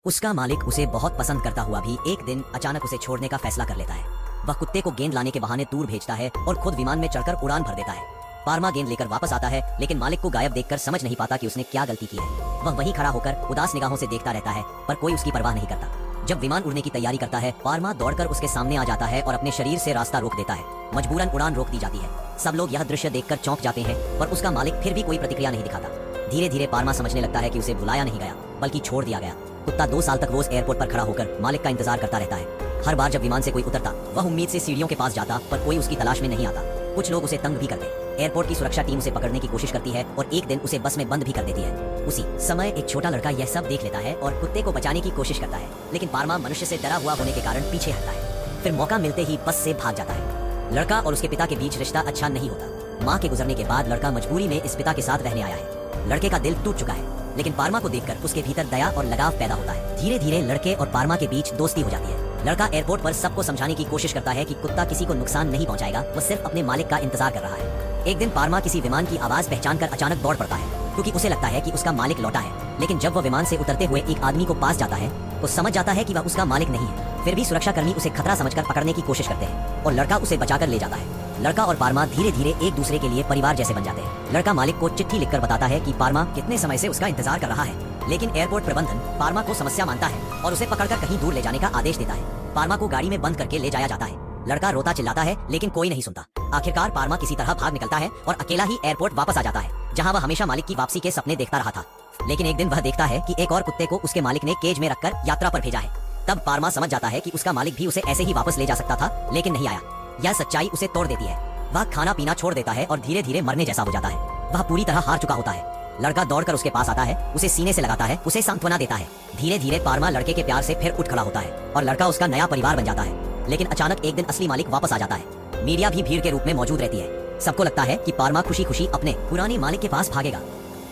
उसका मालिक उसे बहुत पसंद करता हुआ भी एक दिन अचानक उसे छोड़ने का फैसला कर लेता है। वह कुत्ते को गेंद लाने के बहाने दूर भेजता है और खुद विमान में चढ़कर उड़ान भर देता है। पार्मा गेंद लेकर वापस आता है, लेकिन मालिक को गायब देखकर समझ नहीं पाता कि उसने क्या गलती की है। वह वहीं खड़ा होकर उदास निगाहों से देखता रहता है, पर कोई उसकी परवाह नहीं करता। जब विमान उड़ने की तैयारी करता है, पार्मा दौड़कर उसके सामने आ जाता है और अपने शरीर से रास्ता रोक देता है। मजबूरन उड़ान रोक दी जाती है। सब लोग यह दृश्य देखकर चौंक जाते हैं, पर उसका मालिक फिर भी कोई प्रतिक्रिया नहीं दिखाता। धीरे धीरे पार्मा समझने लगता है कि उसे बुलाया नहीं गया, बल्कि छोड़ दिया गया। कुत्ता 2 साल तक रोज एयरपोर्ट पर खड़ा होकर मालिक का इंतजार करता रहता है। हर बार जब विमान से कोई उतरता, वह उम्मीद से सीढ़ियों के पास जाता, पर कोई उसकी तलाश में नहीं आता। कुछ लोग उसे तंग भी करते। एयरपोर्ट की सुरक्षा टीम उसे पकड़ने की कोशिश करती है और एक दिन उसे बस में बंद भी कर देती है। उसी समय एक छोटा लड़का यह सब देख लेता है और कुत्ते को बचाने की कोशिश करता है, लेकिन पार्मा मनुष्य से डरा हुआ होने के कारण पीछे हटता है। फिर मौका मिलते ही बस से भाग जाता है। लड़का और उसके पिता के बीच रिश्ता अच्छा नहीं होता। माँ के गुजरने के बाद लड़का मजबूरी में इस पिता के साथ रहने आया है। लड़के का दिल टूट चुका है, लेकिन पार्मा को देखकर उसके भीतर दया और लगाव पैदा होता है। धीरे धीरे लड़के और पार्मा के बीच दोस्ती हो जाती है। लड़का एयरपोर्ट पर सबको समझाने की कोशिश करता है कि कुत्ता किसी को नुकसान नहीं पहुंचाएगा, वो सिर्फ अपने मालिक का इंतजार कर रहा है। एक दिन पार्मा किसी विमान की आवाज पहचान कर अचानक दौड़ पड़ता है, क्योंकि उसे लगता है कि उसका मालिक लौटा है। लेकिन जब वह विमान से उतरते हुए एक आदमी को पास जाता है, तो समझ जाता है कि वह उसका मालिक नहीं है। फिर भी सुरक्षा कर्मी उसे खतरा समझकर पकड़ने की कोशिश करते हैं और लड़का उसे बचाकर ले जाता है। लड़का और पार्मा धीरे धीरे एक दूसरे के लिए परिवार जैसे बन जाते हैं। लड़का मालिक को चिट्ठी लिखकर बताता है कि पार्मा कितने समय से उसका इंतजार कर रहा है, लेकिन एयरपोर्ट प्रबंधन पार्मा को समस्या मानता है और उसे पकड़कर कहीं दूर ले जाने का आदेश देता है। पार्मा को गाड़ी में बंद करके ले जाया जाता है। लड़का रोता चिल्लाता है, लेकिन कोई नहीं सुनता। आखिरकार पार्मा किसी तरह भाग निकलता है और अकेला ही एयरपोर्ट वापस आ जाता है, जहाँ वह हमेशा मालिक की वापसी के सपने देखता रहा था। लेकिन एक दिन वह देखता है कि एक और कुत्ते को उसके मालिक ने केज में रखकर यात्रा पर भेजा है। तब पार्मा समझ जाता है कि उसका मालिक भी उसे ऐसे ही वापस ले जा सकता था, लेकिन नहीं आया। यह सच्चाई उसे तोड़ देती है। वह खाना पीना छोड़ देता है और धीरे धीरे मरने जैसा हो जाता है। वह पूरी तरह हार चुका होता है। लड़का दौड़कर उसके पास आता है, उसे सीने से लगाता है, उसे सांत्वना देता है। धीरे धीरे पार्मा लड़के के प्यार से फिर उठ खड़ा होता है और लड़का उसका नया परिवार बन जाता है। लेकिन अचानक एक दिन असली मालिक वापस आ जाता है। मीडिया भी भीड़ के रूप में मौजूद रहती है। सबको लगता है कि पार्मा खुशी खुशी अपने पुराने मालिक के पास भागेगा,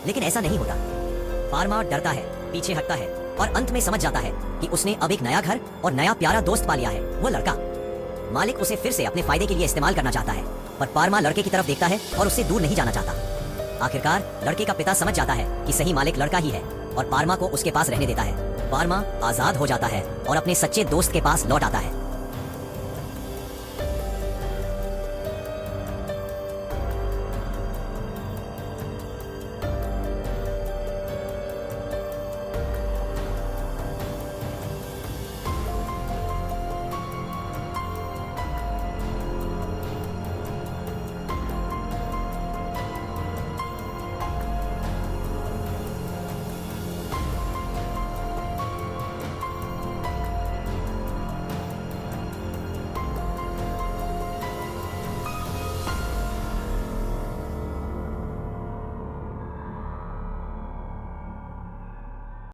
लेकिन ऐसा नहीं होता। पार्मा डरता है, पीछे हटता है और अंत में समझ जाता है कि उसने अब एक नया घर और नया प्यारा दोस्त पा लिया है, वो लड़का। मालिक उसे फिर से अपने फायदे के लिए इस्तेमाल करना चाहता है, पर पार्मा लड़के की तरफ देखता है और उससे दूर नहीं जाना चाहता। आखिरकार लड़के का पिता समझ जाता है कि सही मालिक लड़का ही है और पार्मा को उसके पास रहने देता है। पार्मा आजाद हो जाता है और अपने सच्चे दोस्त के पास लौट आता है।